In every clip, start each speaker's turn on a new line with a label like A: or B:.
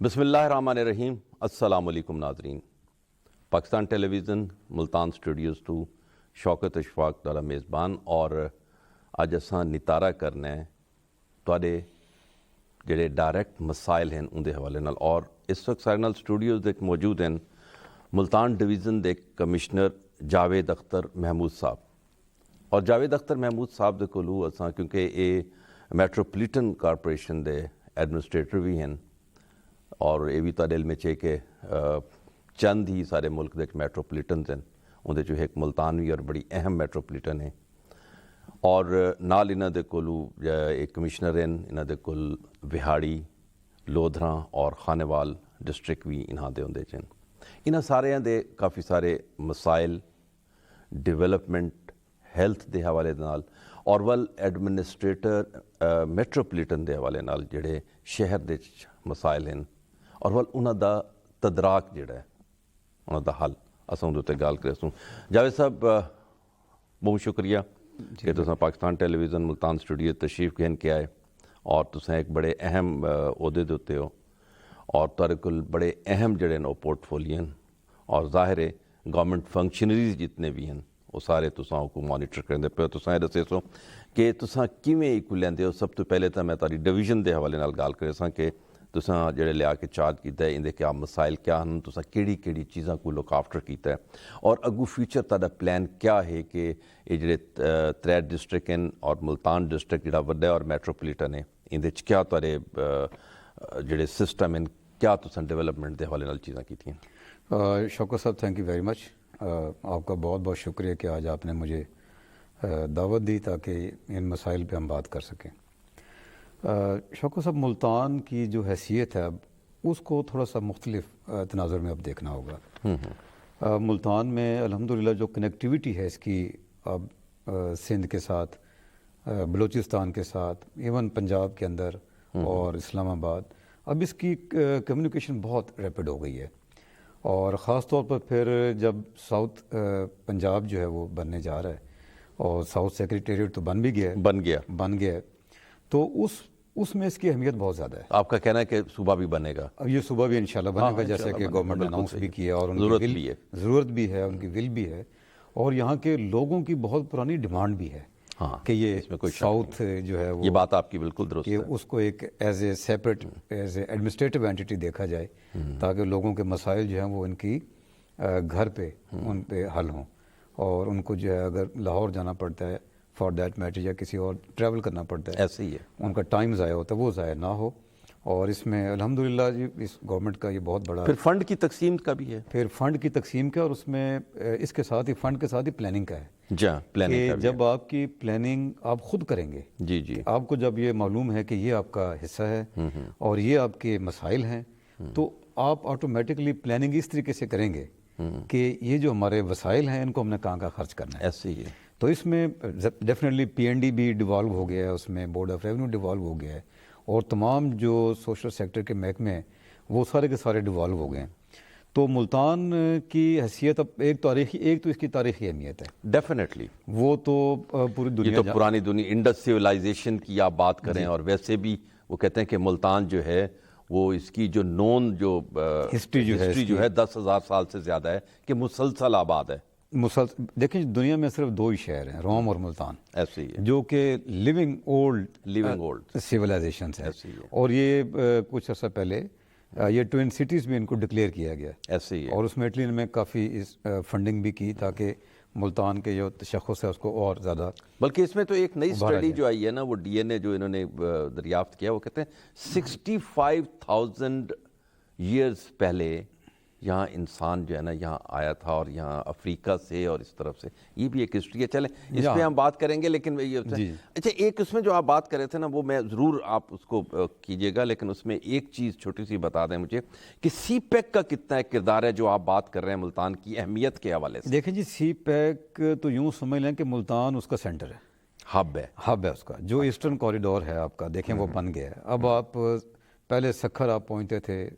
A: بسم اللہ الرحمن الرحیم. السلام علیکم ناظرین. پاکستان ٹیلی ویژن ملتان سٹوڈیوز تو شوکت اشفاق دا میزبان اور اج اساں نتارا کرنا ہے تواڈے جڑے ڈائریکٹ مسائل ہیں ان دے حوالے نال. اور اس وقت سارے نال سٹوڈیوز دے موجود ہیں ملتان ڈویژن دے کمشنر جاوید اختر محمود صاحب. اور جاوید اختر محمود صاحب دے کولو اساں کیونکہ یہ میٹروپولیٹن کارپوریشن دے ایڈمنسٹریٹر بھی ہیں اور یہ بھی تعدیل میں چاہے کہ چند ہی سارے ملک دے میٹروپولیٹنز ہیں اندر جو ایک ملتان بھی اور بڑی اہم میٹروپولیٹن ہے. اور نال انہاں دے کولو ایک کمشنر ہیں انہاں دے کول وہاڑی لودھراں اور خانیوال ڈسٹرکٹ بھی انہاں دے ہوندے ہیں. انہاں سارے دے کافی سارے مسائل ڈیولپمنٹ ہیلتھ دے حوالے نال اور ول ایڈمنسٹریٹر میٹروپولیٹن دے حوالے نال جڑے شہر دے مسائل ہیں اور ول انہاں دا تدراک جڑا ہے انہاں دا حل اساں اندر تے گل کرے سوں. جاوید صاحب بہت شکریہ کہ تساں پاکستان ٹیلی ویژن ملتان سٹوڈیو تشریف گہن کے آئے اور تساں ایک بڑے اہم عہدے دے اتتے ہو اور تہاڈے کول بڑے اہم جڑے نو پورٹ فولیو ہیں اور ظاہر ہے گورنمنٹ فنکشنریز جتنے بھی ہیں وہ سارے تساں کو مانیٹر کرتے پے. تساں دسے سو کہ تساں کیویں کو لیندے ہو. سب تو پہلے تو میں تاری ڈویژن دے حوالے نال گل کرے ساں کہ تساں جڑے لیا کے چارج کیتا ہے اندے کیا مسائل کیا ہیں, تساں کیڑی چیزاں کو لک آفٹر کیتا ہے اور اگو فیوچر تہاڈا پلان کیا ہے کہ یہ جڑے ترے ڈسٹرکٹ ہیں اور ملتان ڈسٹرکٹ جڑا وڈا ہے اور میٹروپولیٹن ہے اندے کیا تہاڈے جڑے سسٹم ہیں کیا تساں ڈیولپمنٹ دے حوالے نال چیزاں کیتیاں.
B: شوکت صاحب تھینک یو ویری مچ. آپ کا بہت بہت شکریہ کہ آج آپ نے مجھے دعوت دی تاکہ ان مسائل پہ ہم بات کر سکیں. شوکت صاحب ملتان کی جو حیثیت ہے اب اس کو تھوڑا سا مختلف تناظر میں اب دیکھنا ہوگا. ملتان میں الحمدللہ جو کنیکٹیویٹی ہے اس کی اب سندھ کے ساتھ بلوچستان کے ساتھ ایون پنجاب کے اندر اور اسلام آباد اب اس کی کمیونیکیشن بہت ریپڈ ہو گئی ہے. اور خاص طور پر پھر جب ساؤتھ پنجاب جو ہے وہ بننے جا رہا ہے اور ساؤتھ سیکریٹریٹ تو بن گیا ہے تو اس میں اس کی اہمیت بہت زیادہ ہے.
A: آپ کا کہنا ہے کہ صوبہ بھی بنے گا؟
B: اب یہ صوبہ بھی انشاءاللہ بنے گا جیسے کہ گورنمنٹ نے اناؤنس بھی کیا اور ان کی ضرورت بھی ہے ان کی ول بھی ہے اور یہاں کے لوگوں کی بہت پرانی ڈیمانڈ بھی ہے کہ یہ ساؤتھ جو ہے وہ
A: یہ بات آپ کی بالکل درست
B: ہے کہ اس کو ایک as a separate as a administrative entity دیکھا جائے تاکہ لوگوں کے مسائل جو ہیں وہ ان کی گھر پہ ان پہ حل ہوں. اور ان کو جو ہے اگر لاہور جانا پڑتا ہے فار دیٹ میٹر یا کسی اور ٹریول کرنا پڑتا ہے
A: ایسے ہی ہے
B: ان کا ٹائم ضائع ہوتا ہے وہ ضائع نہ ہو. اور اس میں الحمدللہ جی اس گورنمنٹ کا یہ بہت بڑا
A: پھر فنڈ کی تقسیم کا بھی ہے
B: پھر فنڈ کی تقسیم کا اور اس میں اس کے ساتھ ہی فنڈ کے ساتھ ہی پلاننگ کا ہے
A: پلاننگ
B: جب آپ کی پلاننگ آپ خود کریں گے
A: جی
B: آپ کو جب یہ معلوم ہے کہ یہ آپ کا حصہ ہے اور یہ آپ کے مسائل ہیں تو آپ آٹومیٹکلی پلاننگ اس طریقے سے کریں گے کہ یہ جو ہمارے وسائل ہیں ان کو ہم نے کہاں خرچ کرنا ہے.
A: ایسے ہی ہے.
B: تو اس میں ڈیفینیٹلی پی این ڈی بھی ڈیوالو ہو گیا ہے, اس میں بورڈ آف ریونیو ڈیوالو ہو گیا ہے اور تمام جو سوشل سیکٹر کے محکمے ہیں وہ سارے کے سارے ڈیوالو ہو گئے ہیں. تو ملتان کی حیثیت اب ایک تو اس کی تاریخی اہمیت ہے
A: ڈیفینیٹلی.
B: وہ تو پوری دنیا
A: یہ تو پرانی دنیا انڈس سویلائزیشن کی آپ بات کریں اور ویسے بھی وہ کہتے ہیں کہ ملتان جو ہے وہ اس کی جو نون جو
B: ہسٹری جو ہے
A: 10,000 سال سے زیادہ ہے کہ مسلسل آباد ہے.
B: دیکھیں دنیا میں صرف دو ہی شہر ہیں روم اور ملتان
A: ایسے ہی ہے
B: جو کہ لیونگ اولڈ سیویلائزیشنز ہیں. اور یہ کچھ عرصہ پہلے یہ ٹوین سٹیز بھی ان کو ڈکلیئر کیا گیا
A: ایسے ہی ہے
B: اور اس میں اٹلی نے کافی فنڈنگ بھی کی تاکہ ملتان کے جو تشخص ہے اس کو اور زیادہ
A: بلکہ اس میں تو ایک نئی اسٹڈی جو آئی ہے نا وہ ڈی این اے جو انہوں نے دریافت کیا وہ کہتے ہیں 65,000 ایئرز پہلے یہاں انسان جو ہے نا یہاں آیا تھا اور یہاں افریقہ سے اور اس طرف سے یہ بھی ایک ہسٹری ہے. چلیں اس پہ ہم بات کریں گے لیکن اچھا ایک اس میں جو آپ بات کر رہے تھے نا وہ میں ضرور آپ اس کو کیجیے گا لیکن اس میں ایک چیز چھوٹی سی بتا دیں مجھے کہ سی پیک کا کتنا کردار ہے جو آپ بات کر رہے ہیں ملتان کی اہمیت کے حوالے سے.
B: دیکھیں جی سی پیک تو یوں سمجھ لیں کہ ملتان اس کا سینٹر ہے
A: ہب ہے
B: اس کا جو ایسٹرن کوریڈور ہے آپ کا دیکھیں وہ بن گیا ہے. اب آپ پہلے سکھر آپ پہنچتے تھے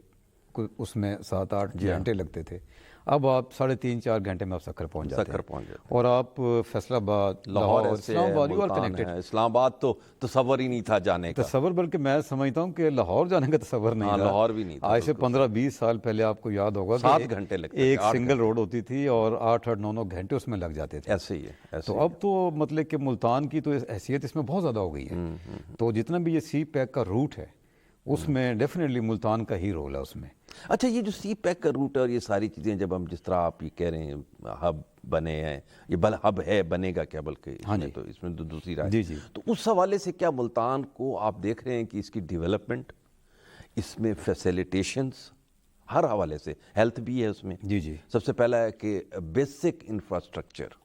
B: اس میں 7-8 گھنٹے لگتے تھے. اب آپ 3.5-4 گھنٹے میں آپ سکر پہنچ جاتے
A: سکر
B: ہیں
A: پہنچ جاتے
B: اور آپ فیصل آباد، لاہور،
A: ایسے
B: اسلام
A: ہے،
B: آباد، یو آر
A: ملتان
B: کنیکٹڈ.
A: ہے، اسلام آباد تو تصور ہی نہیں تھا جانے کا.
B: تصور بلکہ میں سمجھتا ہوں کہ لاہور جانے کا تصور نہیں
A: ہاں
B: تھا.
A: لاہور بھی نہیں تھا.
B: آج سے 15-20 سال پہلے آپ کو یاد ہوگا
A: 7
B: کہ
A: گھنٹے لگتے تھے،
B: ایک
A: 8
B: سنگل
A: گھنٹے.
B: روڈ ہوتی تھی اور 8-9 گھنٹے اس میں لگ جاتے تھے.
A: ایسے ہی ہے، ایسے
B: تو
A: ہی
B: اب تو مطلب کہ ملتان کی تو حیثیت اس میں بہت زیادہ ہو گئی ہے. تو جتنا بھی یہ سی پیک کا روٹ ہے اس میں ڈیفینیٹلی ملتان کا ہی رول ہے اس میں.
A: اچھا یہ جو سی پیک کا روٹ ہے اور یہ ساری چیزیں جب ہم جس طرح آپ یہ کہہ رہے ہیں ہب بنے ہیں، یہ ہب ہے، بنے گا کیا بلکہ اس میں تو دوسری رائے.
B: جی جی.
A: تو اس حوالے سے کیا ملتان کو آپ دیکھ رہے ہیں کہ اس کی ڈیولپمنٹ، اس میں فیسیلیٹیشنز ہر حوالے سے، ہیلتھ بھی ہے اس میں.
B: جی جی
A: سب سے پہلا ہے کہ بیسک انفراسٹرکچر.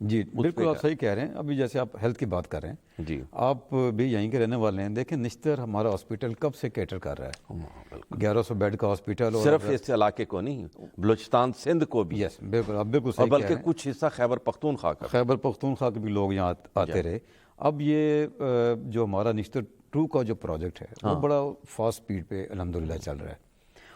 B: جی بالکل آپ صحیح کہہ رہے ہیں. ابھی جیسے آپ ہیلتھ کی بات کر رہے ہیں،
A: جی
B: آپ بھی یہیں کے رہنے والے ہیں. دیکھیں نشتر ہمارا ہاسپٹل کب سے کیٹر کر رہا ہے. 1100 بیڈ کا ہاسپٹل. اور
A: صرف اس علاقے کو نہیں، بلوچستان سندھ کو بھی.
B: یس بالکل، آپ بالکل
A: اور
B: صحیح کہہ رہے
A: بلکہ
B: ہیں.
A: کچھ حصہ خیبر پختونخوا کا.
B: خیبر پختونخوا کے بھی لوگ یہاں آتے رہے. اب یہ جو ہمارا نشتر 2 کا جو پروجیکٹ ہے وہ بڑا فاسٹ سپیڈ پہ الحمدللہ چل رہا ہے.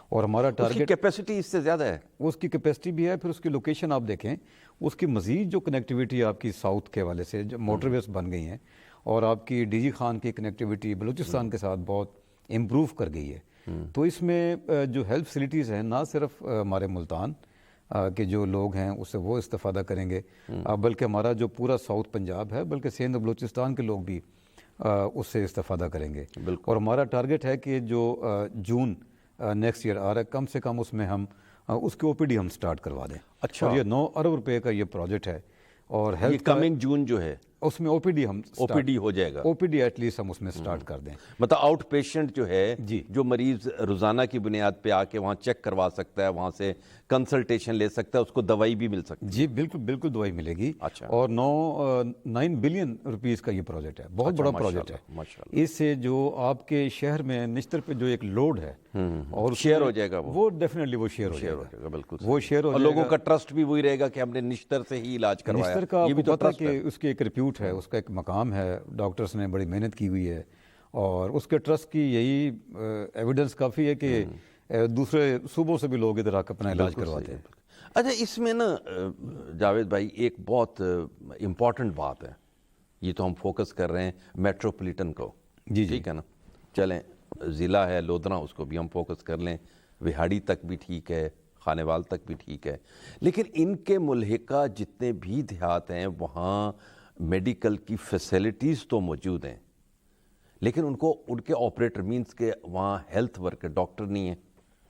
B: اور ہمارا
A: اس کی
B: ٹارگیٹ،
A: کیپیسٹی اس سے زیادہ ہے.
B: اس کی کیپیسٹی بھی ہے. پھر اس کی لوکیشن آپ دیکھیں، اس کی مزید جو کنیکٹیویٹی آپ کی ساؤتھ کے حوالے سے جو موٹر ویز بن گئی ہیں اور آپ کی ڈی جی خان کی کنیکٹیویٹی بلوچستان کے ساتھ بہت امپروو کر گئی ہے. تو اس میں جو ہیلتھ فیسلٹیز ہیں نہ صرف ہمارے ملتان کے جو لوگ ہیں اس سے وہ استفادہ کریں گے، بلکہ ہمارا جو پورا ساؤتھ پنجاب ہے بلکہ سندھ بلوچستان کے لوگ بھی اس سے استفادہ کریں گے. اور ہمارا ٹارگیٹ ہے کہ جو جون نیکسٹ ایئر آ رہا ہے، کم سے کم اس میں ہم اس کی او پی ڈی ہم سٹارٹ کروا دیں.
A: اچھا.
B: اور یہ 9 ارب روپے کا یہ پروجیکٹ ہے. اور
A: یہ
B: ہیلتھ
A: کمنگ جون جو ہے
B: اس میں او پی ڈی ہم
A: او پی ڈی ہو جائے گا.
B: او پی ڈی ایٹ لیسٹ ہم اس میں سٹارٹ کر دیں.
A: مطلب آؤٹ پیشنٹ جو ہے،
B: جی
A: جو مریض روزانہ کی بنیاد پہ آ کے وہاں چیک کروا سکتا ہے، وہاں سے کنسلٹیشن لے سکتا ہے، اس کو دوائی بھی مل سکتی ہے.
B: جی بالکل بالکل دوائی ملے گی.
A: اچھا.
B: اور 9 بلین روپیز کا یہ پروجیکٹ ہے، بہت بڑا پروجیکٹ ہے.
A: ماشاءاللہ.
B: اس سے جو آپ کے شہر میں نشتر پہ جو ایک لوڈ ہے اور
A: شیئر ہو جائے گا،
B: وہ ڈیفینیٹلی وہ شیئر ہو جائے گا.
A: بالکل.
B: وہ شیئر ہو
A: اور
B: جائے
A: لوگوں
B: گا.
A: کا ٹرسٹ بھی وہی رہے گا کہ ہم نے نشتر سے ہی علاج کروایا.
B: نشتر کا
A: یہ بھی
B: آپ کو
A: تو
B: پتہ ہے
A: ٹرسٹ ہے.
B: کہ اس کی ایک ریپیوٹ ہے، اس کا ایک مقام ہے. ڈاکٹرز نے بڑی محنت کی ہوئی ہے اور اس کے ٹرسٹ کی یہی ایویڈنس کافی ہے کہ دوسرے صوبوں سے بھی لوگ ادھر آ کے اپنا علاج کرواتے ہیں.
A: اچھا اس میں نا جاوید بھائی ایک بہت امپورٹنٹ بات ہے. یہ تو ہم فوکس کر رہے ہیں میٹروپولیٹن کو.
B: جی
A: ٹھیک ہے نا. چلیں ضلع ہے لودھنا، اس کو بھی ہم فوکس کر لیں. وہاڑی تک بھی ٹھیک ہے، خانیوال تک بھی ٹھیک ہے. لیکن ان کے ملحقہ جتنے بھی دیہات ہیں وہاں میڈیکل کی فیسلٹیز تو موجود ہیں، لیکن ان کے آپریٹر مینس کے وہاں ہیلتھ ورکر، ڈاکٹر نہیں ہے،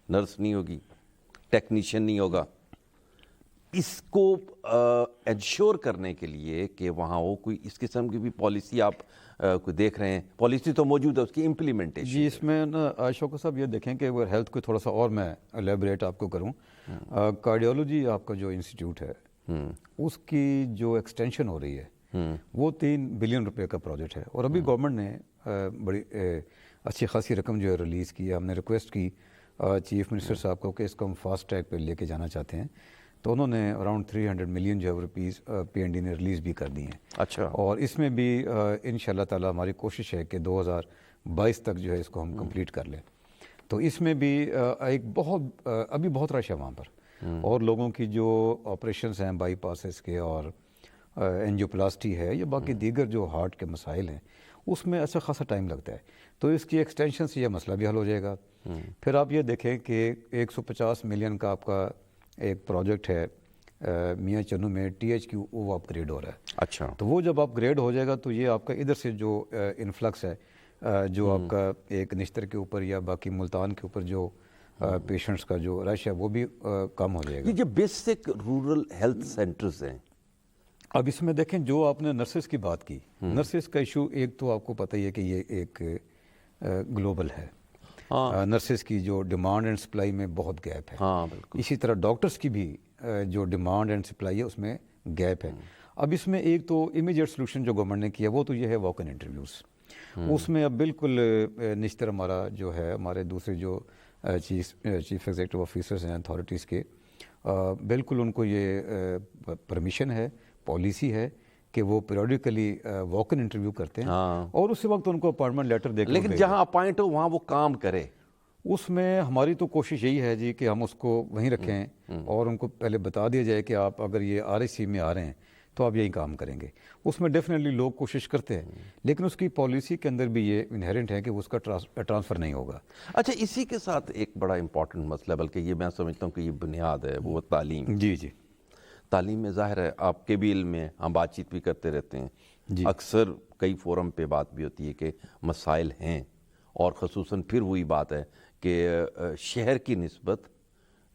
A: نرس نہیں ہوگی، ٹیکنیشین نہیں ہوگا. اس کو انشور کرنے کے لیے کہ وہاں ہو کوئی اس قسم کی بھی پالیسی آپ کوئی دیکھ رہے ہیں؟ پالیسی تو موجود ہے، اس کی امپلیمنٹیشن.
B: جی اس میں نا شوکت صاحب یہ دیکھیں کہ اگر ہیلتھ کو تھوڑا سا اور میں الیبریٹ آپ کو کروں، کارڈیولوجی آپ کا جو انسٹیٹیوٹ ہے اس کی جو ایکسٹینشن ہو رہی ہے وہ 3 بلین روپے کا پروجیکٹ ہے. اور ابھی گورنمنٹ نے بڑی اچھی خاصی رقم جو ہے ریلیز کی ہے. ہم نے ریکویسٹ کی چیف منسٹر صاحب کو کہ اس کو ہم فاسٹ ٹریک پہ لے کے جانا چاہتے ہیں. تو انہوں نے اراؤنڈ 300 ملین جو ہے روپیز پی این ڈی نے ریلیز بھی کر دی ہیں.
A: اچھا.
B: اور اس میں بھی انشاءاللہ تعالی ہماری کوشش ہے کہ 2022 تک جو ہے اس کو ہم کمپلیٹ کر لیں. تو اس میں بھی ایک بہت ابھی بہت رش ہے وہاں پر. اور لوگوں کی جو آپریشنز ہیں بائی پاسز کے اور اینجیوپلاسٹی ہے یا باقی دیگر جو ہارٹ کے مسائل ہیں اس میں اچھا خاصا ٹائم لگتا ہے. تو اس کی ایکسٹینشن سے یہ مسئلہ بھی حل ہو جائے گا. پھر آپ یہ دیکھیں کہ 150 ملین کا آپ کا ایک پروجیکٹ ہے میاں چنو میں ٹی ایچ کیو، وہ اپ گریڈ ہو رہا ہے.
A: اچھا.
B: تو وہ جب اپ گریڈ ہو جائے گا تو یہ آپ کا ادھر سے جو انفلکس ہے جو آپ کا ایک نشتر کے اوپر یا باقی ملتان کے اوپر جو پیشنٹس کا جو رش ہے وہ بھی کم ہو جائے گا.
A: یہ جو بیسک رورل ہیلتھ سینٹرز ہیں،
B: اب اس میں دیکھیں جو آپ نے نرسز کی بات کی، نرسز کا ایشو ایک تو آپ کو پتہ ہی ہے کہ یہ ایک گلوبل ہے. نرسز کی جو ڈیمانڈ اینڈ سپلائی میں بہت گیپ ہے.
A: ہاں بالکل.
B: اسی طرح ڈاکٹرز کی بھی جو ڈیمانڈ اینڈ سپلائی ہے اس میں گیپ ہے. اب اس میں ایک تو امیجیٹ سلوشن جو گورنمنٹ نے کیا وہ تو یہ ہے واک ان انٹرویوز. اس میں اب بالکل نشتر ہمارا جو ہے ہمارے دوسرے جو چیف ایگزیکٹو آفیسرز ہیں اتھارٹیز کے، بالکل ان کو یہ پرمیشن ہے، پالیسی ہے کہ وہ پیریوڈیکلی واک ان انٹرویو کرتے ہیں. اور اسی وقت ان کو اپائنٹمنٹ لیٹر دے کے،
A: لیکن جہاں اپائنٹ ہو وہاں وہ کام کرے.
B: اس میں ہماری تو کوشش یہی ہے جی کہ ہم اس کو وہیں رکھیں اور ان کو پہلے بتا دیا جائے کہ آپ اگر یہ RIC میں آ رہے ہیں تو آپ یہی کام کریں گے. اس میں ڈیفینیٹلی لوگ کوشش کرتے ہیں لیکن اس کی پالیسی کے اندر بھی یہ انہیرنٹ ہے کہ اس کا ٹرانسفر نہیں ہوگا.
A: اچھا، اسی کے ساتھ ایک بڑا امپورٹنٹ مسئلہ، بلکہ یہ میں سمجھتا ہوں کہ یہ بنیاد ہے، وہ تعلیم.
B: جی جی
A: تعلیم میں ظاہر ہے آپ کے بھی علم میں ہم بات چیت بھی کرتے رہتے ہیں،
B: جی
A: اکثر کئی فورم پہ بات بھی ہوتی ہے کہ مسائل ہیں، اور خصوصاً پھر وہی بات ہے کہ شہر کی نسبت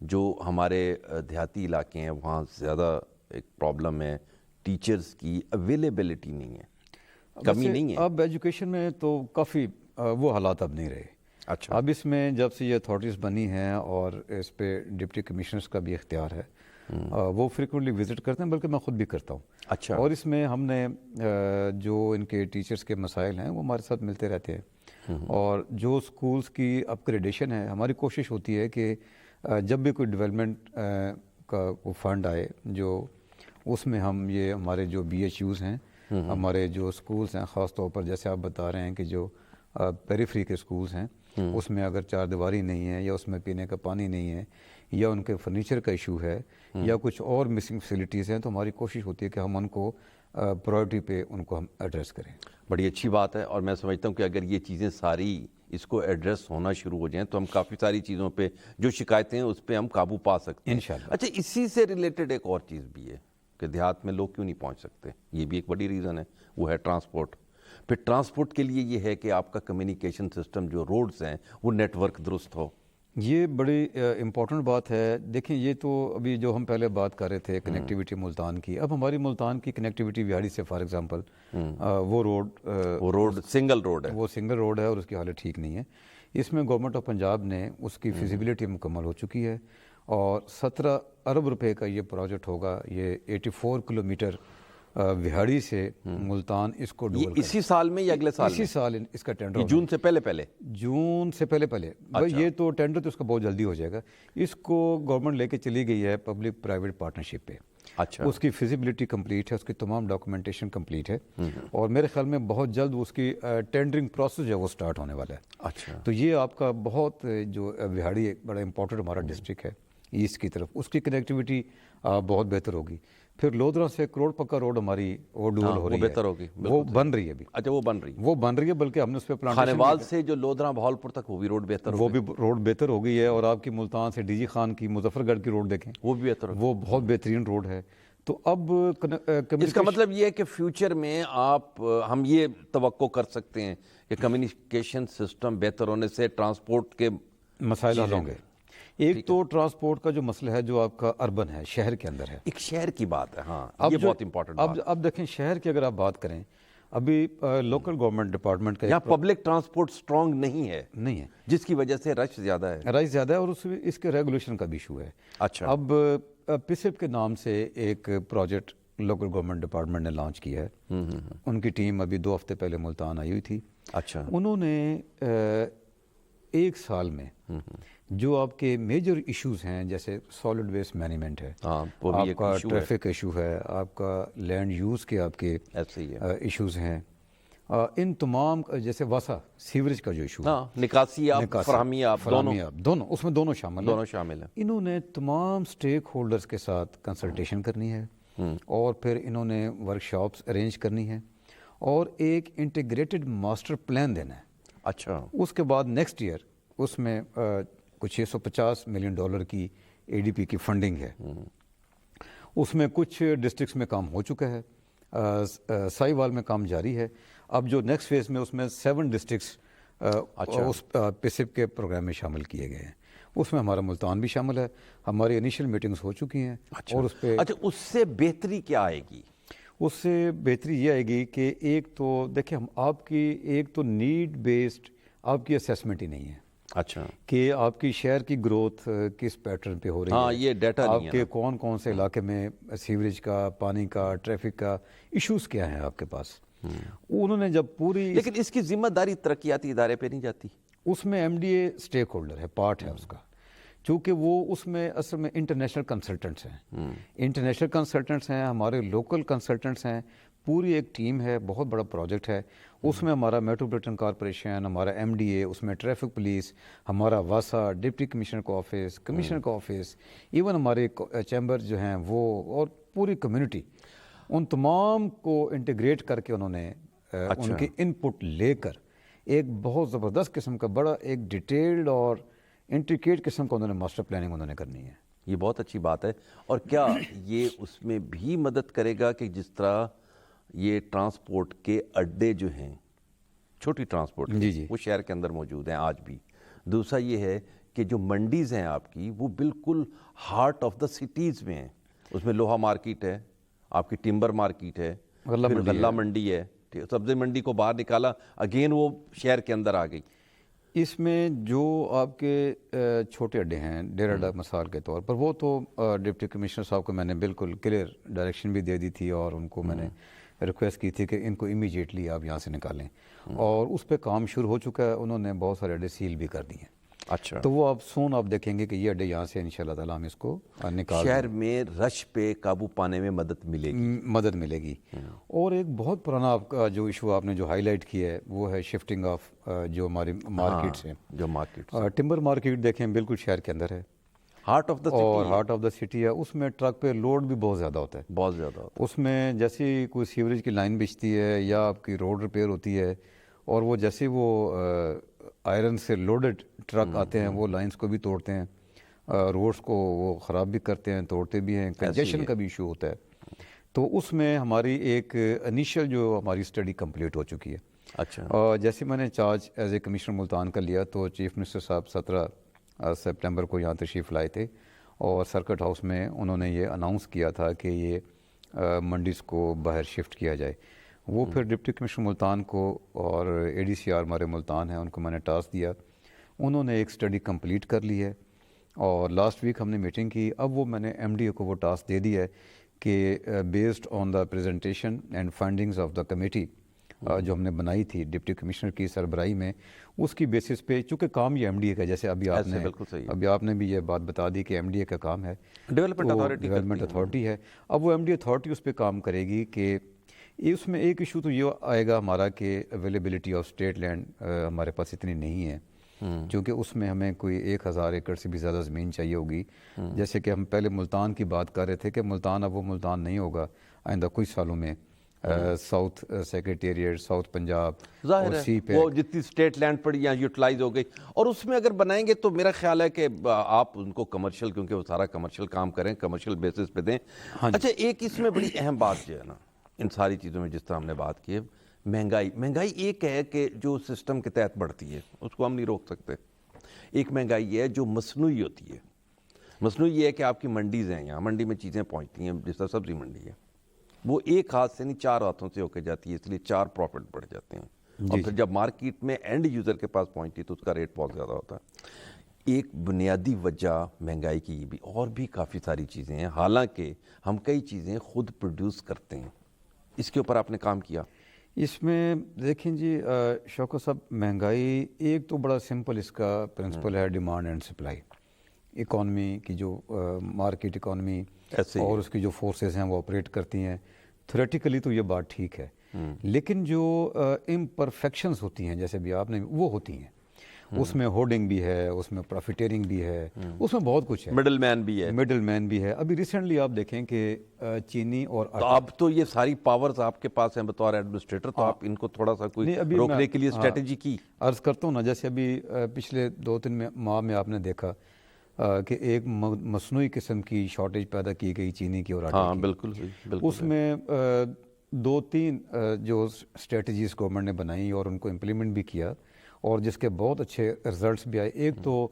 A: جو ہمارے دیہاتی علاقے ہیں وہاں زیادہ ایک پرابلم ہے، ٹیچرز کی اویلیبلٹی نہیں ہے، کمی نہیں ہے.
B: اب ایجوکیشن میں تو کافی وہ حالات اب نہیں رہے.
A: اچھا.
B: اب اس میں جب سے یہ اتھارٹیز بنی ہیں اور اس پہ ڈپٹی کمشنرز کا بھی اختیار ہے، وہ فریکوینٹلی وزٹ کرتے ہیں، بلکہ میں خود بھی کرتا ہوں.
A: اچھا.
B: اور اس میں ہم نے جو ان کے ٹیچرز کے مسائل ہیں وہ ہمارے ساتھ ملتے رہتے ہیں. اور جو سکولز کی اپگریڈیشن ہے، ہماری کوشش ہوتی ہے کہ جب بھی کوئی ڈیولپمنٹ کا کوئی فنڈ آئے جو اس میں ہم یہ ہمارے جو BHUs ہیں، ہمارے جو سکولز ہیں، خاص طور پر جیسے آپ بتا رہے ہیں کہ جو پیریفری کے سکولز ہیں اس میں اگر چار دیواری نہیں ہے یا اس میں پینے کا پانی نہیں ہے یا ان کے فرنیچر کا ایشو ہے یا کچھ اور مسنگ فیسلٹیز ہیں، تو ہماری کوشش ہوتی ہے کہ ہم ان کو پرائرٹی پہ ان کو ہم ایڈریس کریں.
A: بڑی اچھی بات ہے، اور میں سمجھتا ہوں کہ اگر یہ چیزیں ساری اس کو ایڈریس ہونا شروع ہو جائیں تو ہم کافی ساری چیزوں پہ جو شکایتیں ہیں اس پہ ہم قابو پا سکتے ہیں
B: انشاءاللہ.
A: اچھا، اسی سے ریلیٹڈ ایک اور چیز بھی ہے کہ دیہات میں لوگ کیوں نہیں پہنچ سکتے، یہ بھی ایک بڑی ریزن ہے، وہ ہے ٹرانسپورٹ. پھر ٹرانسپورٹ کے لیے یہ ہے کہ آپ کا کمیونیکیشن سسٹم جو روڈز ہیں وہ نیٹ ورک درست ہو.
B: یہ بڑی امپورٹنٹ بات ہے. دیکھیں یہ تو ابھی جو ہم پہلے بات کر رہے تھے کنیکٹیوٹی ملتان کی، اب ہماری ملتان کی کنیکٹیوٹی ویہاڑی سے فار ایگزامپل وہ روڈ
A: سنگل روڈ ہے،
B: وہ سنگل روڈ ہے اور اس کی حالت ٹھیک نہیں ہے. اس میں گورنمنٹ آف پنجاب نے اس کی فیزیبلٹی مکمل ہو چکی ہے اور 17 ارب روپے کا یہ پروجیکٹ ہوگا. یہ 84 کلومیٹر ویہاڑی سے ملتان اس کو ڈبل کرے.
A: اسی سال میں یا اگلے سال
B: اسی سال اس کا ٹینڈر
A: جون سے پہلے
B: جون سے پہلے یہ تو ٹینڈر تو اس کا بہت جلدی ہو جائے گا. اس کو گورنمنٹ لے کے چلی گئی ہے پبلک پرائیویٹ پارٹنرشپ پہ.
A: اچھا.
B: اس کی فیزیبلٹی کمپلیٹ ہے، اس کی تمام ڈاکومنٹیشن کمپلیٹ ہے اور میرے خیال میں بہت جلد اس کی ٹینڈرنگ پروسیس جو ہے وہ سٹارٹ ہونے والا ہے.
A: اچھا.
B: تو یہ آپ کا بہت جو ویہاڑی ایک بڑا امپورٹنٹ ہمارا ڈسٹرکٹ ہے ایسٹ کی طرف، اس کی کنیکٹیوٹی بہت بہتر ہوگی. پھر لودھرا سے کروڑ پکا روڈ ہماری وہ ڈول ہو رہی ہے،
A: بہتر ہوگی،
B: وہ بن رہی ہے ابھی.
A: اچھا، وہ بن رہی ہے،
B: بلکہ ہم نے اس پہ
A: خانیوال سے جو لودھرا بہاولپور تک وہ بھی روڈ بہتر
B: وہ بھی روڈ بہتر ہو گئی ہے. اور آپ کی ملتان سے DG خان کی مظفر گڑھ کی روڈ دیکھیں،
A: وہ بھی بہتر
B: وہ بہت بہترین روڈ ہے. تو اب
A: اس کا مطلب یہ ہے کہ فیوچر میں ہم یہ توقع کر سکتے ہیں کہ کمیونیکیشن سسٹم بہتر ہونے سے ٹرانسپورٹ کے
B: مسائل حل ہوں گے. ایک تو ٹرانسپورٹ کا جو مسئلہ ہے جو آپ کا اربن ہے، شہر کے اندر ہے،
A: ایک شہر کی بات ہے. ہاں، یہ بہت امپورٹنٹ بات ہے.
B: اب دیکھیں شہر کی اگر آپ بات کریں، ابھی لوکل گورنمنٹ ڈپارٹمنٹ کا
A: یہاں پبلک ٹرانسپورٹ سٹرونگ نہیں ہے جس کی وجہ سے رش زیادہ ہے
B: اور اس کے ریگولیشن کا بھی ایشو ہے.
A: اچھا.
B: اب PSIP کے نام سے ایک پروجیکٹ لوکل گورنمنٹ ڈپارٹمنٹ نے لانچ کیا ہے. ان کی ٹیم ابھی 2 ہفتے پہلے ملتان آئی ہوئی تھی.
A: اچھا.
B: انہوں نے ایک سال میں جو آپ کے میجر ایشوز ہیں جیسے سالڈ ویسٹ مینجمنٹ ہے، آپ کا ٹریفک ایشو ہے، آپ کا لینڈ یوز کے آپ کے ایشوز ہیں، ان تمام جیسے واسا سیوریج کا جو ایشو ہے،
A: نکاسی فراہمی
B: دونوں اس میں دونوں شامل
A: ہیں.
B: انہوں نے تمام سٹیک ہولڈرز کے ساتھ کنسلٹیشن کرنی ہے اور پھر انہوں نے ورکشاپس ارینج کرنی ہے اور ایک انٹیگریٹڈ ماسٹر پلان دینا ہے.
A: اچھا.
B: اس کے بعد نیکسٹ ایئر اس میں کچھ $650 ملین کی ADP کی فنڈنگ ہے. اس میں کچھ ڈسٹرکٹس میں کام ہو چکا ہے، سائیوال میں کام جاری ہے. اب جو نیکسٹ فیز میں اس میں 7 ڈسٹرکٹس اس PSIP کے پروگرام میں شامل کیے گئے ہیں. اس میں ہمارا ملتان بھی شامل ہے. ہماری انیشل میٹنگز ہو چکی ہیں. اور اس پہ
A: اس سے بہتری کیا آئے گی؟
B: اس سے بہتری یہ آئے گی کہ ایک تو دیکھیں آپ کی ایک تو نیڈ بیسڈ آپ کی اسیسمنٹ ہی نہیں ہے.
A: اچھا.
B: کہ آپ کی شہر کی گروتھ کس پیٹرن پہ ہو رہی ہے،
A: یہ ڈیٹا
B: آپ کے کون سے علاقے میں سیوریج کا، پانی کا، ٹریفک کا ایشوز کیا ہیں آپ کے پاس. انہوں نے جب
A: لیکن اس کی ذمہ داری ترقیاتی ادارے پہ نہیں جاتی.
B: اس میں MDA اسٹیک ہولڈر ہے، پارٹ ہے اس کا، چونکہ وہ اس میں اصل میں انٹرنیشنل کنسلٹنٹس ہیں. انٹرنیشنل کنسلٹنٹس ہیں، ہمارے لوکل کنسلٹنٹس ہیں، پوری ایک ٹیم ہے, بہت بڑا پروجیکٹ ہے. اس میں ہمارا میٹروپولیٹن کارپوریشن, ہمارا MDA, اس میں ٹریفک پولیس, ہمارا واسا, ڈپٹی کمشنر کا آفس, کمشنر کا آفس, ایون ہمارے چیمبر جو ہیں وہ, اور پوری کمیونٹی, ان تمام کو انٹیگریٹ کر کے انہوں نے ان کی ان پٹ لے کر ایک بہت زبردست قسم کا بڑا ایک ڈیٹیلڈ اور انٹریکیٹ قسم کا انہوں نے ماسٹر پلاننگ انہوں نے کرنی ہے.
A: یہ بہت اچھی بات ہے. اور کیا یہ اس میں بھی مدد کرے گا کہ جس طرح یہ ٹرانسپورٹ کے اڈے جو ہیں, چھوٹی ٹرانسپورٹ
B: جی
A: وہ شہر کے اندر موجود ہیں آج بھی. دوسرا یہ ہے کہ جو منڈیز ہیں آپ کی, وہ بالکل ہارٹ آف دا سٹیز میں ہیں. اس میں لوہا مارکیٹ ہے, آپ کی ٹمبر مارکیٹ ہے, غلہ منڈی ہے, سبزی منڈی کو باہر نکالا, اگین وہ شہر کے اندر آ گئی.
B: اس میں جو آپ کے چھوٹے اڈے ہیں, ڈیرہ ڈاک مثال کے طور پر, وہ تو ڈپٹی کمشنر صاحب کو میں نے بالکل کلیئر ڈائریکشن بھی دے دی تھی, اور ان کو میں نے ریکویسٹ کی تھی کہ ان کو امیجیٹلی آپ یہاں سے نکالیں, اور اس پہ کام شروع ہو چکا ہے. انہوں نے بہت سارے اڈے سیل بھی کر دیے ہیں.
A: اچھا,
B: تو وہ آپ سون آپ دیکھیں گے کہ یہ اڈے یہاں سے انشاءاللہ تعالیٰ ہم اس کو نکال
A: شہر میں رش پہ قابو پانے میں مدد ملے گی.
B: اور ایک بہت پرانا آپ کا جو ایشو آپ نے جو ہائی لائٹ کیا ہے, وہ ہے شفٹنگ آف جو ہماری مارکیٹس ہیں.
A: جو مارکیٹ
B: ٹمبر مارکیٹ دیکھیں بالکل شہر کے اندر ہے,
A: ہارٹ آف دا سٹی,
B: اور ہارٹ آف دا سٹی ہے. اس میں ٹرک پہ لوڈ بھی بہت زیادہ ہوتا ہے,
A: بہت زیادہ ہوتا
B: اس میں جیسی کوئی سیوریج کی لائن بچتی ہے یا آپ کی روڈ ریپیئر ہوتی ہے, اور وہ جیسے وہ آئرن سے لوڈڈ ٹرک آتے ہیں, وہ لائنز کو بھی توڑتے ہیں, روڈز کو وہ خراب بھی کرتے ہیں, توڑتے بھی ہیں. کنجیشن کا بھی ایشو ہوتا ہے. تو اس میں ہماری ایک انیشل جو ہماری اسٹڈی کمپلیٹ ہو چکی ہے.
A: اچھا,
B: اور جیسے میں نے charge as a commissioner Multan کا لیا, تو چیف منسٹر صاحب 17 سپٹمبر کو یہاں تشریف لائے تھے, اور سرکٹ ہاؤس میں انہوں نے یہ اناؤنس کیا تھا کہ یہ منڈیز کو باہر شفٹ کیا جائے. وہ پھر ڈپٹی کمشنر ملتان کو اور ADCR ہمارے ملتان ہیں, ان کو میں نے ٹاسک دیا. انہوں نے ایک اسٹڈی کمپلیٹ کر لی ہے, اور لاسٹ ویک ہم نے میٹنگ کی. اب وہ میں نے MDA کو وہ ٹاسک دے دیا ہے کہ based on the presentation and findings of the committee جو ہم نے بنائی تھی ڈپٹی کمشنر کی سربراہی میں, اس کی بیسس پہ, چونکہ کام یہ MDA کا, جیسے ابھی آپ نے بھی یہ بات بتا دی کہ MDA کا کام ہے, ڈیولپمنٹ اتھارٹی ہے. اب وہ MDA اتھارٹی اس پہ کام کرے گی کہ اس میں ایک ایشو تو یہ آئے گا ہمارا کہ اویلیبلٹی آف اسٹیٹ لینڈ ہمارے پاس اتنی نہیں ہے, کیونکہ اس میں ہمیں کوئی 1000 ایکڑ سے بھی زیادہ زمین چاہیے ہوگی. جیسے کہ ہم پہلے ملتان کی بات کر رہے تھے کہ ملتان اب وہ ملتان نہیں ہوگا آئندہ کچھ سالوں میں. ساؤتھ سیکریٹریٹ, ساؤتھ پنجاب,
A: ظاہر ہے وہ جتنی اسٹیٹ لینڈ پڑی یہاں یوٹیلائز ہو گئی. اور اس میں اگر بنائیں گے تو میرا خیال ہے کہ آپ ان کو کمرشل, کیونکہ وہ سارا کمرشل کام کریں, کمرشل بیسس پہ دیں. اچھا, ایک اس میں بڑی اہم بات جو ہے نا ان ساری چیزوں میں, جس طرح ہم نے بات کی ہے, مہنگائی ایک ہے کہ جو سسٹم کے تحت بڑھتی ہے, اس کو ہم نہیں روک سکتے. ایک مہنگائی ہے جو مصنوعی ہوتی ہے. مصنوعی یہ ہے کہ آپ کی منڈیز ہیں, یہاں منڈی میں چیزیں پہنچتی ہیں, جس طرح سبزی منڈی ہے, وہ ایک ہاتھ سے نہیں 4 ہاتھوں سے ہو کے جاتی ہے, اس لیے 4 پروفٹ بڑھ جاتے ہیں. اور پھر جب مارکیٹ میں اینڈ یوزر کے پاس پہنچتی تو اس کا ریٹ بہت زیادہ ہوتا ہے. ایک بنیادی وجہ مہنگائی کی بھی, اور بھی کافی ساری چیزیں ہیں, حالانکہ ہم کئی چیزیں خود پروڈیوس کرتے ہیں. اس کے اوپر آپ نے کام کیا؟
B: اس میں دیکھیں جی شوکت صاحب, مہنگائی ایک تو بڑا سمپل اس کا پرنسپل ہے, ڈیمانڈ اینڈ سپلائی. اکانومی کی جو مارکیٹ اکانومی اور اس کی جو فورسز ہیں وہ آپریٹ کرتی ہیں, تھیوریٹیکلی تو یہ بات ٹھیک ہے, لیکن جو امپرفیکشنز ہوتی ہیں جیسے بھی آپ نے, وہ ہوتی ہیں. اس میں ہورڈنگ بھی ہے, اس میں پروفیٹیرنگ بھی ہے, اس میں بہت کچھ ہے,
A: مڈل مین بھی ہے.
B: ابھی ریسنٹلی آپ دیکھیں کہ چینی اور
A: اب تو یہ ساری پاورز آپ کے پاس ہیں بطور ایڈمنسٹریٹر, تو آپ ان کو تھوڑا سا کوئی روکنے کے لیے اسٹریٹجی کی.
B: عرض کرتا ہوں نا, جیسے ابھی پچھلے 2-3 ماہ میں آپ نے دیکھا کہ ایک مصنوعی قسم کی شارٹیج پیدا کی گئی چینی کی اور آٹے کی.
A: بالکل.
B: اس میں 2-3 جو اسٹریٹجیز گورنمنٹ نے بنائی اور ان کو امپلیمنٹ بھی کیا, اور جس کے بہت اچھے رزلٹس بھی آئے. ایک تو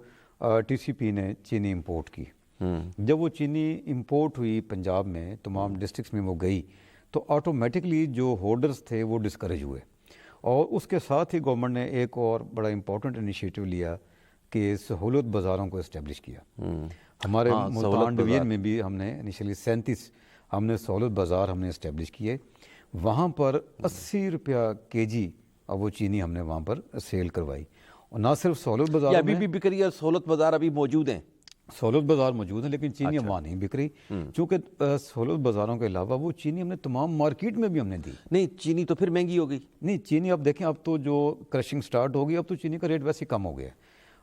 B: TCP نے چینی امپورٹ کی. جب وہ چینی امپورٹ ہوئی پنجاب میں, تمام ڈسٹرکٹس میں وہ گئی, تو آٹومیٹکلی جو ہولڈرز تھے وہ ڈسکریج ہوئے. اور اس کے ساتھ ہی گورنمنٹ نے ایک اور بڑا امپورٹنٹ انیشیٹو لیا کہ سہولت بازاروں کو اسٹیبلش کیا. ہمارے ملتان ڈویژن میں بھی ہم نے انیشلی 37 ہم نے سہولت بازار ہم نے اسٹیبلش کیے. وہاں پر 80 روپیہ kg اب وہ چینی ہم نے وہاں پر سیل کروائی. اور نہ صرف سہولت بازار
A: ابھی بھی بک رہی ہے, سہولت بازار ابھی موجود ہیں.
B: سہولت بازار موجود ہیں لیکن چینی وہاں نہیں بک رہی، چونکہ سہولت بازاروں کے علاوہ وہ چینی ہم نے تمام مارکیٹ میں بھی ہم نے دی.
A: نہیں چینی تو پھر مہنگی ہو گئی.
B: نہیں چینی اب دیکھیں، اب تو جو کرشنگ سٹارٹ ہوگی اب تو چینی کا ریٹ ویسے ہی کم ہو گیا ہے.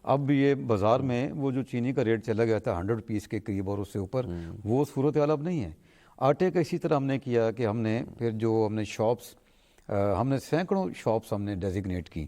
B: اب یہ بازار میں وہ جو چینی کا ریٹ چلا گیا تھا 100 روپیز کے قریب اور اس سے اوپر، وہ صورتحال اب نہیں ہے. آٹے کا اسی طرح ہم نے کیا کہ ہم نے پھر جو ہم نے شاپس، ہم نے سینکڑوں شاپس ہم نے ڈیزگنیٹ کی،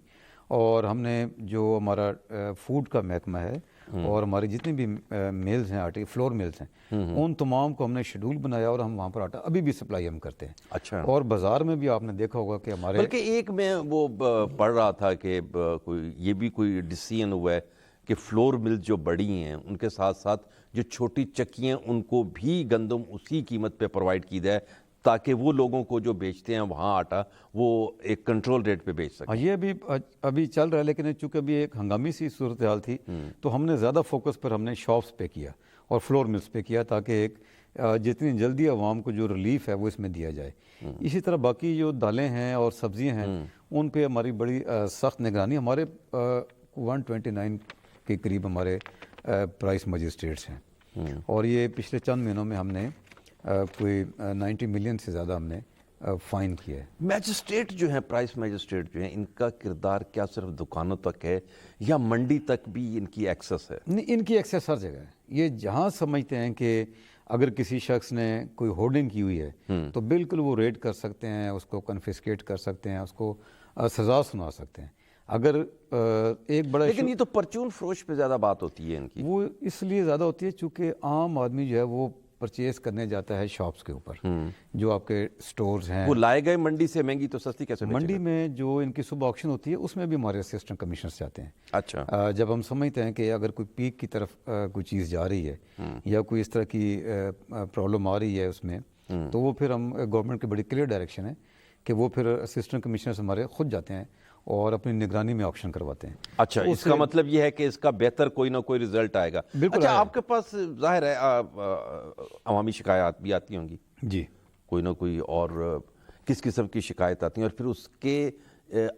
B: اور ہم نے جو ہمارا فوڈ کا محکمہ ہے اور ہماری جتنی بھی میلز ہیں، آٹے فلور میلز ہیں، ان تمام کو ہم نے شیڈول بنایا اور ہم وہاں پر آٹا ابھی بھی سپلائی ہم کرتے ہیں.
A: اچھا.
B: اور بازار میں بھی آپ نے دیکھا ہوگا کہ ہمارے
A: بلکہ ایک میں وہ پڑھ رہا تھا کہ کوئی یہ بھی کوئی ڈیسیژن ہوا ہے کہ فلور مل جو بڑی ہیں ان کے ساتھ ساتھ جو چھوٹی چکی ہیں ان کو بھی گندم اسی قیمت پہ پرووائڈ کی جائے تاکہ وہ لوگوں کو جو بیچتے ہیں وہاں آٹا وہ ایک کنٹرول ریٹ پہ بیچ سکیں.
B: یہ ابھی چل رہا ہے، لیکن چونکہ ابھی ایک ہنگامی سی صورتحال تھی تو ہم نے زیادہ فوکس پر ہم نے شاپس پہ کیا اور فلور ملز پہ کیا تاکہ ایک جتنی جلدی عوام کو جو ریلیف ہے وہ اس میں دیا جائے. اسی طرح باقی جو دالیں ہیں اور سبزیاں ہیں ان پہ ہماری بڑی سخت نگرانی. ہمارے 129 کے قریب ہمارے پرائس مجسٹریٹس ہیں، اور یہ پچھلے چند مہینوں میں ہم نے کوئی 90 ملین سے زیادہ ہم نے فائن کیا ہے.
A: میجسٹریٹ جو ہیں، پرائس میجسٹریٹ جو ہیں، ان کا کردار کیا صرف دکانوں تک ہے یا منڈی تک بھی ان کی ایکسس ہے؟
B: نہیں، ان کی ایکسیس ہر جگہ ہے. یہ جہاں سمجھتے ہیں کہ اگر کسی شخص نے کوئی ہورڈنگ کی ہوئی ہے تو بالکل وہ ریڈ کر سکتے ہیں، اس کو کنفسکیٹ کر سکتے ہیں، اس کو سزا سنا سکتے ہیں. اگر ایک بڑا
A: لیکن یہ تو پرچون فروش پہ زیادہ بات ہوتی ہے ان کی.
B: وہ اس لیے زیادہ ہوتی ہے چونکہ عام آدمی جو ہے وہ پرچیز کرنے جاتا ہے شاپس کے اوپر، جو آپ کے سٹورز ہیں.
A: وہ لائے گئے منڈی سے مہنگی تو سستی کیسے بیچے گا؟
B: منڈی میں جو ان کی صبح آکشن ہوتی ہے اس میں بھی ہمارے اسسٹنٹ کمشنرز جاتے ہیں.
A: اچھا.
B: جب ہم سمجھتے ہیں کہ اگر کوئی پیک کی طرف کوئی چیز جا رہی ہے یا کوئی اس طرح کی پرابلم آ رہی ہے اس میں، تو وہ پھر ہم گورنمنٹ کی بڑی کلیئر ڈائریکشن ہے کہ وہ پھر اسسٹنٹ کمشنرز ہمارے خود جاتے ہیں اور اپنی نگرانی میں آپشن کرواتے ہیں.
A: اچھا، اس کا مطلب یہ ہے کہ اس کا بہتر کوئی نہ کوئی رزلٹ آئے گا.
B: بالکل.
A: اچھا، آپ کے پاس ظاہر ہے عوامی شکایات بھی آتی ہوں گی.
B: جی.
A: کوئی نہ کوئی، اور کس قسم کی شکایت آتی ہیں اور پھر اس کے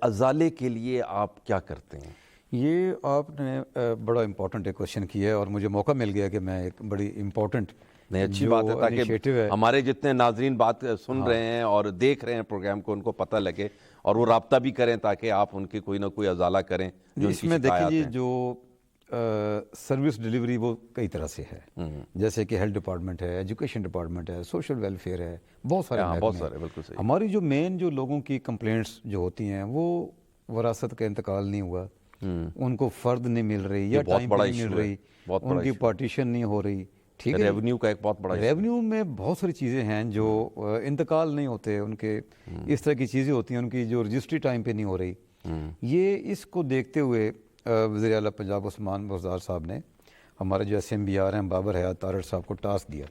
A: ازالے کے لیے آپ کیا کرتے ہیں؟
B: یہ آپ نے بڑا امپورٹنٹ ایک کوشچن کیا ہے اور مجھے موقع مل گیا کہ میں ایک بڑی امپورٹنٹ
A: نہیں، اچھی بات ہے تاکہ ہمارے جتنے ناظرین بات سن رہے ہیں اور دیکھ رہے ہیں پروگرام کو ان کو پتہ لگے اور وہ رابطہ بھی کریں تاکہ آپ ان کی کوئی نہ کوئی ازالہ کریں.
B: اس میں دیکھیں جی، جو سروس ڈیلیوری وہ کئی طرح سے ہے، جیسے کہ ہیلتھ ڈپارٹمنٹ ہے، ایجوکیشن ڈپارٹمنٹ ہے، سوشل ویلفیئر ہے، بہت سارے.
A: بالکل صحیح.
B: ہماری جو مین جو لوگوں کی کمپلینٹس جو ہوتی ہیں وہ وراثت کا انتقال نہیں ہوا، ان کو فرد نہیں مل رہی یا ٹائم پہ نہیں مل رہی، ان کی پارٹیشن نہیں ہو رہی. ٹھیک ہے،
A: ریونیو کا ایک بہت بڑا
B: ریونیو میں بہت ساری چیزیں ہیں جو انتقال نہیں ہوتے، ان کے اس طرح کی چیزیں ہوتی ہیں، ان کی جو رجسٹری ٹائم پہ نہیں ہو رہی. یہ اس کو دیکھتے ہوئے وزیر اعلیٰ پنجاب عثمان بزدار صاحب نے ہمارے جو ایس ایم بی آر ہیں بابر حیات تارڑ صاحب کو ٹاسک دیا.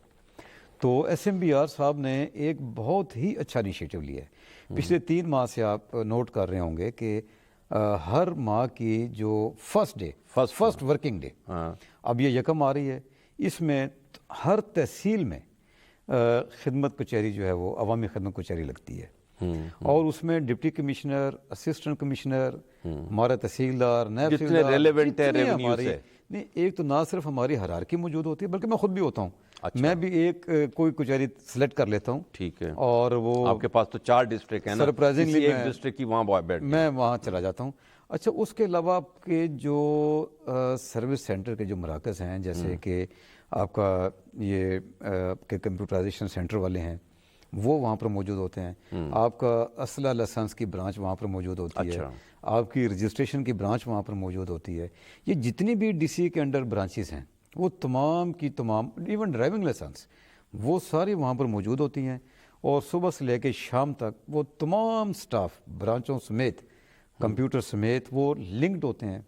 B: تو ایس ایم بی آر صاحب نے ایک بہت ہی اچھا انیشیٹو لیا ہے. پچھلے 3 ماہ سے آپ نوٹ کر رہے ہوں گے کہ ہر ماہ کی جو فرسٹ ورکنگ ڈے، اب یہ یکم آ رہی ہے، اس میں ہر تحصیل میں خدمت کچہری جو ہے وہ عوامی خدمت کچہری لگتی ہے، اور اس میں ڈپٹی کمشنر، اسسٹنٹ کمشنر، ہمارا تحصیلدار، نیب تحصیلدار،
A: ریلیونٹ ہے ریونیو سے.
B: نہیں، ایک تو نہ صرف ہماری ہرارکی موجود ہوتی ہے بلکہ میں خود بھی ہوتا ہوں. میں بھی ایک کوئی کچہری سلیکٹ کر لیتا ہوں.
A: ٹھیک ہے.
B: اور وہ
A: آپ کے پاس تو 4 ڈسٹرکٹ ہیں نا،
B: سرپرائزنگلی
A: ایک ڈسٹرکٹ کی وہاں
B: میں وہاں چلا جاتا ہوں. اچھا، اس کے علاوہ آپ کے جو سروس سینٹر کے جو مراکز ہیں، جیسے کہ آپ کا یہ کہ کمپیوٹرائزیشن سینٹر والے ہیں، وہ وہاں پر موجود ہوتے ہیں. آپ کا اسلحہ لائسنس کی برانچ وہاں پر موجود ہوتی ہے، آپ کی رجسٹریشن کی برانچ وہاں پر موجود ہوتی ہے. یہ جتنی بھی ڈی سی کے انڈر برانچز ہیں وہ تمام کی تمام، ایون ڈرائیونگ لائسنس، وہ ساری وہاں پر موجود ہوتی ہیں. اور صبح سے لے کے شام تک وہ تمام سٹاف برانچوں سمیت، کمپیوٹر سمیت، وہ لنکڈ ہوتے ہیں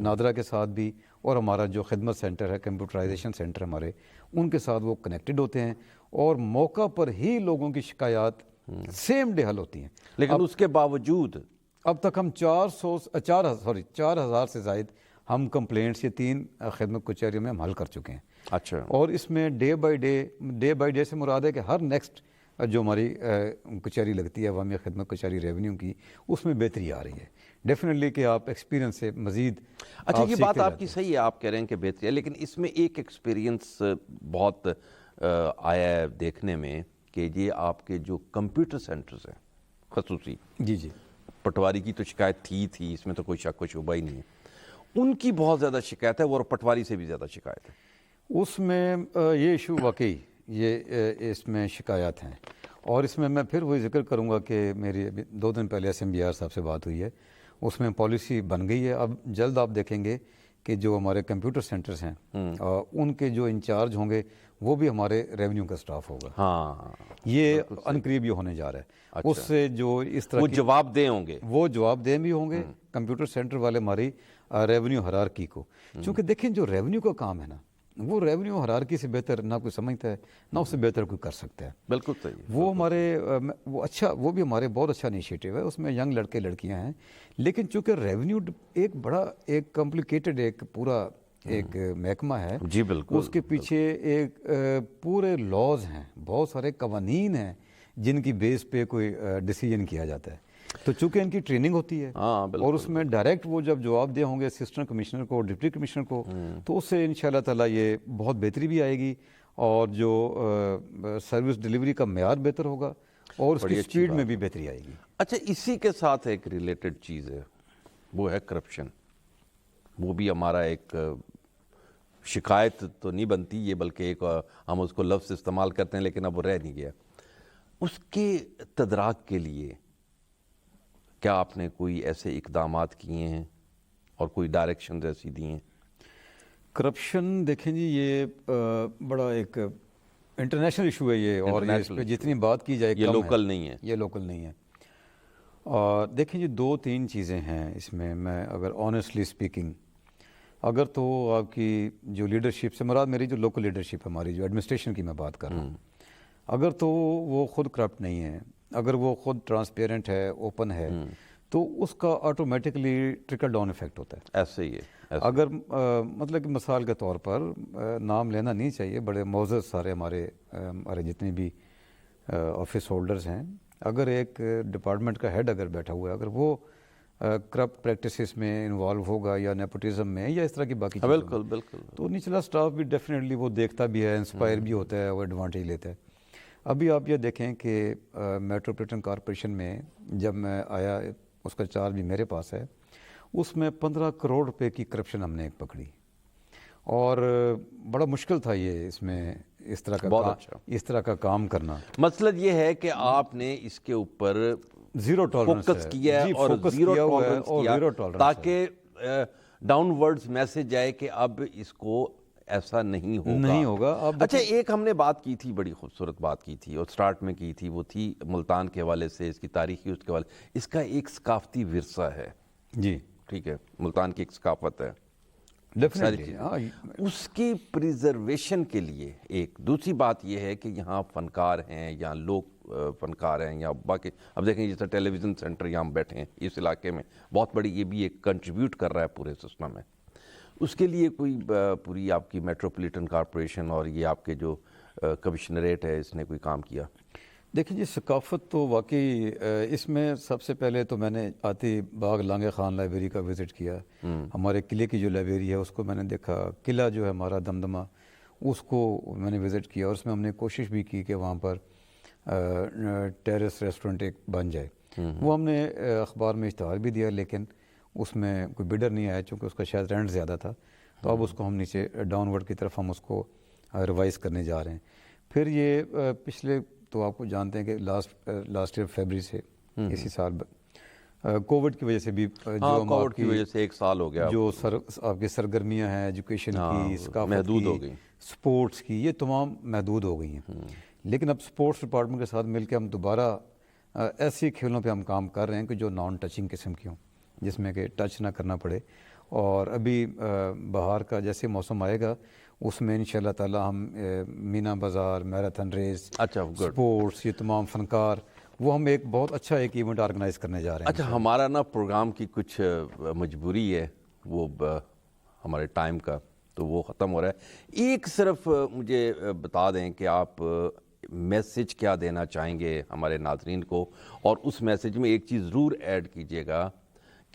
B: نادرا کے ساتھ بھی، اور ہمارا جو خدمت سینٹر ہے، کمپیوٹرائزیشن سینٹر ہمارے، ان کے ساتھ وہ کنیکٹڈ ہوتے ہیں، اور موقع پر ہی لوگوں کی شکایات سیم ڈے حل ہوتی ہیں.
A: لیکن اس کے باوجود
B: اب تک ہم 4,000 سے زائد ہم کمپلینٹس یہ 3 خدمت کچہریوں میں ہم حل کر چکے ہیں.
A: اچھا.
B: اور اس میں ڈے بائی ڈے سے مراد ہے کہ ہر نیکسٹ جو ہماری کچہری لگتی ہے عوامی خدمت کچہری ریونیو کی، اس میں بہتری آ رہی ہے. ڈیفینیٹلی کہ آپ ایکسپیرینس سے مزید
A: اچھا
B: آپ
A: یہ
B: سیکھتے
A: بات آپ
B: جاتے
A: کی
B: ہیں۔
A: صحیح ہے، آپ کہہ رہے ہیں کہ بہتری ہے، لیکن اس میں ایک ایکسپیرینس بہت آیا ہے دیکھنے میں کہ یہ آپ کے جو کمپیوٹر سینٹرز ہیں خصوصی،
B: جی جی
A: پٹواری کی تو شکایت تھی، اس میں تو کوئی شک و شبہ ہی نہیں ہے، ان کی بہت زیادہ شکایت ہے اور پٹواری سے بھی زیادہ شکایت ہے۔
B: اس میں یہ ایشو واقعی اس میں شکایات ہیں، اور اس میں پھر وہی ذکر کروں گا کہ میری ابھی 2 دن پہلے SMBR صاحب سے بات ہوئی ہے، اس میں پالیسی بن گئی ہے۔ اب جلد آپ دیکھیں گے کہ جو ہمارے کمپیوٹر سینٹرز ہیں ان کے جو انچارج ہوں گے وہ بھی ہمارے ریونیو کا سٹاف ہوگا۔
A: ہاں
B: یہ عنقریب یہ ہونے جا رہا ہے۔ اس سے جو اس طرح
A: وہ
B: کی
A: جواب دہ ہوں گے،
B: وہ جواب دہ بھی ہوں گے کمپیوٹر سینٹر والے ہماری ریونیو ہرارکی کو، چونکہ دیکھیں جو ریونیو کا کام ہے نا، وہ ریونیو ہرارکی سے بہتر نہ کوئی سمجھتا ہے نہ اس سے بہتر کوئی کر سکتا ہے۔
A: بالکل صحیح۔
B: وہ ہمارے وہ بھی ہمارے بہت اچھا انیشیٹو ہے، اس میں ینگ لڑکے لڑکیاں ہیں، لیکن چونکہ ریونیو ایک بڑا ایک کمپلیکیٹڈ ایک پورا ایک محکمہ ہے،
A: جی بالکل،
B: اس کے پیچھے ایک پورے لاز ہیں، بہت سارے قوانین ہیں جن کی بیس پہ کوئی ڈیسیجن کیا جاتا ہے، تو چونکہ ان کی ٹریننگ ہوتی ہے اور اس میں ڈائریکٹ وہ جب جواب دہ ہوں گے اسسٹنٹ کمشنر کو، ڈپٹی کمشنر کو، تو اس سے انشاءاللہ تعالیٰ یہ بہت بہتری بھی آئے گی اور جو سروس ڈیلیوری کا معیار بہتر ہوگا اور اس کی سپیڈ میں بھی بہتری آئے گی۔
A: اچھا اسی کے ساتھ ایک ریلیٹڈ چیز ہے، وہ ہے کرپشن۔ وہ بھی ہمارا ایک شکایت تو نہیں بنتی یہ، بلکہ ایک ہم اس کو لفظ استعمال کرتے ہیں لیکن اب وہ رہ نہیں گیا۔ اس کے تدراک کے لیے کیا آپ نے کوئی ایسے اقدامات کیے ہیں اور کوئی ڈائریکشنز ایسی دی ہیں؟
B: کرپشن دیکھیں جی یہ بڑا ایک انٹرنیشنل ایشو ہے یہ، اور یہ اس پہ جتنی بات کی جائے
A: یہ
B: کم
A: لوکل نہیں ہے۔
B: یہ لوکل نہیں ہے۔ اور دیکھیں جی 2-3 چیزیں ہیں اس میں اگر آنیسٹلی سپیکنگ، اگر تو آپ کی جو لیڈرشپ سے مراد میری جو لوکل لیڈرشپ ہے ہماری جو ایڈمنسٹریشن کی میں بات کر رہا ہوں، اگر تو وہ خود کرپٹ نہیں ہے، اگر وہ خود ٹرانسپیرنٹ ہے، اوپن ہے، تو اس کا آٹومیٹکلی ٹرکل ڈاؤن ایفیکٹ ہوتا ہے۔
A: ایسے ہی ہے۔
B: اگر مطلب کہ مثال کے طور پر نام لینا نہیں چاہیے، بڑے معزز سارے ہمارے جتنے بھی آفس ہولڈرز ہیں، اگر ایک ڈپارٹمنٹ کا ہیڈ اگر بیٹھا ہوا ہے، اگر وہ کرپٹ پریکٹسز میں انوالو ہوگا یا نیپوٹزم میں یا اس طرح کی باقی چیزوں میں،
A: بالکل بالکل،
B: تو نچلا سٹاف بھی ڈیفینیٹلی وہ دیکھتا بھی ہے، انسپائر بھی ہوتا ہے، وہ ایڈوانٹیج لیتا ہے۔ ابھی آپ یہ دیکھیں کہ میٹروپولیٹن کارپوریشن میں جب میں آیا، اس کا چارج بھی میرے پاس ہے، اس میں 15 کروڑ روپے کی کرپشن ہم نے ایک پکڑی، اور بڑا مشکل تھا یہ اس میں اس طرح کا کام کرنا۔
A: مطلب یہ ہے کہ آپ نے اس کے اوپر
B: زیرو ٹالرنس
A: فوکس کیا ہے اور زیرو ٹالرنس کیا تاکہ ڈاؤن ورڈز میسج آئے کہ اب اس کو ایسا نہیں ہوگا۔ اچھا ایک ہم نے بات کی تھی، بڑی خوبصورت بات کی تھی اور سٹارٹ میں کی تھی، وہ تھی ملتان کے حوالے سے، اس کی تاریخی اس کے حوالے، اس کا ایک ثقافتی ورثہ ہے
B: جی،
A: ٹھیک ہے، ملتان کی ایک ثقافت ہے، اس کی پریزرویشن کے لیے ایک دوسری بات یہ ہے کہ یہاں فنکار ہیں، یہاں لوگ فنکار ہیں، یا باقی اب دیکھیں جیسے ٹیلی ویژن سینٹر یہاں بیٹھے ہیں اس علاقے میں، بہت بڑی یہ بھی ایک کنٹریبیوٹ کر رہا ہے پورے سسٹم میں۔ اس کے لیے کوئی پوری آپ کی میٹروپولیٹن کارپوریشن اور یہ آپ کے جو کمشنریٹ ہے اس نے کوئی کام کیا؟
B: دیکھیں جی ثقافت تو واقعی اس میں سب سے پہلے تو میں نے آتی باغ لانگے خان لائبریری کا وزٹ کیا، ہمارے قلعے کی جو لائبریری ہے اس کو میں نے دیکھا، قلعہ جو ہے ہمارا دمدمہ اس کو میں نے وزٹ کیا، اور اس میں ہم نے کوشش بھی کی کہ وہاں پر ٹیرس ریسٹورنٹ ایک بن جائے۔ وہ ہم نے اخبار میں اشتہار بھی دیا، لیکن اس میں کوئی بیڈر نہیں آیا چونکہ اس کا شاید رینٹ زیادہ تھا، تو اب اس کو ہم نیچے ڈاؤن ورڈ کی طرف ہم اس کو ریوائز کرنے جا رہے ہیں۔ پھر یہ پچھلے تو آپ کو جانتے ہیں کہ لاسٹ ایئر فیبری سے اسی سال کووڈ کی وجہ سے بھی جو
A: کووڈ کی وجہ سے 1 سال ہو گیا،
B: جو آپ کی سرگرمیاں ہیں ایجوکیشن کی، ثقافت
A: محدود
B: کی،
A: ہو گئی،
B: سپورٹس کی، یہ تمام محدود ہو گئی ہیں۔ لیکن اب سپورٹس ڈپارٹمنٹ کے ساتھ مل کے ہم دوبارہ ایسی کھیلوں پہ ہم کام کر رہے ہیں کہ جو نان ٹچنگ قسم کی ہوں، جس میں کہ ٹچ نہ کرنا پڑے، اور ابھی بہار کا جیسے موسم آئے گا اس میں انشاءاللہ تعالی ہم Meena Bazaar, marathon race, sports, یہ تمام فنکار، وہ ہم ایک بہت اچھا ایک ایونٹ آرگنائز کرنے جا رہے ہیں۔
A: اچھا ہمارا نا پروگرام کی کچھ مجبوری ہے، وہ ہمارے ٹائم کا، تو وہ ختم ہو رہا ہے۔ ایک صرف مجھے بتا دیں کہ آپ میسج کیا دینا چاہیں گے ہمارے ناظرین کو، اور اس میسج میں ایک چیز ضرور ایڈ کیجیے گا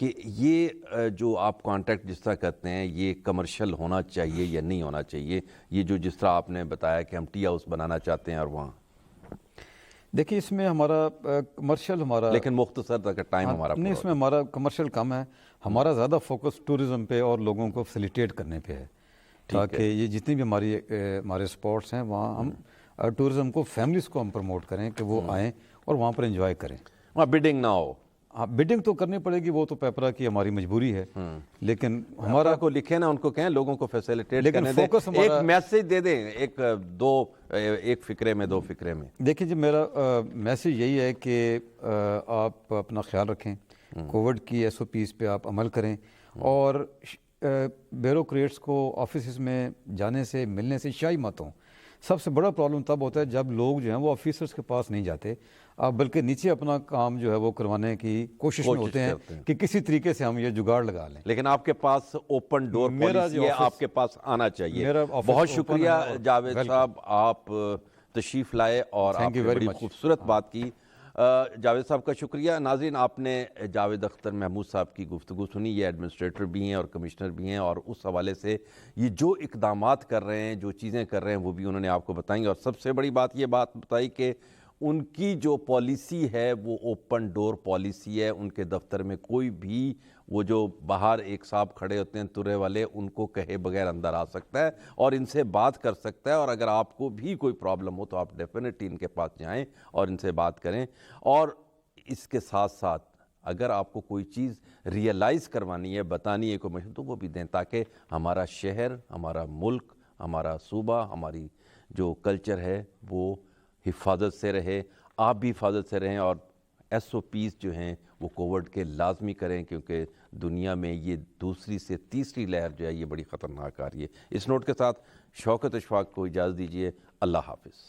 A: کہ یہ جو آپ کانٹیکٹ جس طرح کرتے ہیں یہ کمرشل ہونا چاہیے یا نہیں ہونا چاہیے؟ یہ جو جس طرح آپ نے بتایا کہ ہم ٹی ہاؤس بنانا چاہتے ہیں اور وہاں
B: دیکھیے اس میں ہمارا کمرشل ہمارا
A: لیکن مختصر تک ٹائم ہمارا
B: نہیں، اس میں ہمارا کمرشل کم ہے. ہمارا زیادہ فوکس ٹورزم پہ اور لوگوں کو فیسیلیٹیٹ کرنے پہ ہے، تاکہ یہ جتنی بھی ہمارے اسپاٹس ہیں وہاں ہم ٹورزم کو، فیملیز کو ہم پروموٹ کریں کہ وہ آئیں اور وہاں پر انجوائے کریں.
A: وہاں بیڈنگ نہ ہو.
B: ہاں بڈنگ تو کرنی پڑے گی، وہ تو پیپرا کی ہماری مجبوری ہے، لیکن
A: ہمارا کو لکھیں نا، ان کو کہیں لوگوں کو فیسیلیٹیٹ
B: لیکن
A: کرنے دیں،
B: focus
A: ایک
B: ہمارا
A: میسج دے دیں، ایک فکرے میں، 2 فکرے میں.
B: دیکھیں جی، میرا میسج یہی ہے کہ آپ اپنا خیال رکھیں، کووڈ کی SOPs پہ آپ عمل کریں، اور بیوروکریٹس کو آفیسز میں جانے سے، ملنے سے شائی مت ہوں. سب سے بڑا پرابلم تب ہوتا ہے جب لوگ جو ہیں وہ آفیسرز کے پاس نہیں جاتے، بلکہ نیچے اپنا کام جو ہے وہ کروانے کی کوشش میں ہوتے ہیں کہ کسی طریقے سے ہم یہ جگاڑ لگا لیں.
A: لیکن آپ کے پاس اوپن ڈور پالیسی ہے، آپ کے پاس آنا چاہیے. بہت شکریہ جاوید صاحب، آپ تشریف لائے اور آپ نے بڑی خوبصورت بات کی. جاوید صاحب کا شکریہ. ناظرین، آپ نے جاوید اختر محمود صاحب کی گفتگو سنی. یہ ایڈمنسٹریٹر بھی ہیں اور کمشنر بھی ہیں، اور اس حوالے سے یہ جو اقدامات کر رہے ہیں، جو چیزیں کر رہے ہیں، وہ بھی انہوں نے آپ کو بتائیں. اور سب سے بڑی بات یہ بات بتائی کہ ان کی جو پالیسی ہے وہ اوپن ڈور پالیسی ہے. ان کے دفتر میں کوئی بھی وہ جو باہر ایک صاحب کھڑے ہوتے ہیں ترے والے، ان کو کہے بغیر اندر آ سکتا ہے اور ان سے بات کر سکتا ہے. اور اگر آپ کو بھی کوئی پرابلم ہو تو آپ ڈیفینیٹلی ان کے پاس جائیں اور ان سے بات کریں. اور اس کے ساتھ ساتھ اگر آپ کو کوئی چیز ریئلائز کروانی ہے، بتانی ہے کوئی مشکل، تو وہ بھی دیں، تاکہ ہمارا شہر، ہمارا ملک، ہمارا صوبہ، ہماری جو کلچر ہے وہ حفاظت سے رہے. آپ بھی حفاظت سے رہیں، اور SOPs جو ہیں وہ کووڈ کے لازمی کریں، کیونکہ دنیا میں یہ دوسری سے تیسری لہر جو ہے یہ بڑی خطرناک آ رہی ہے. اس نوٹ کے ساتھ شوکت اشفاق کو اجازت دیجیے. اللہ حافظ.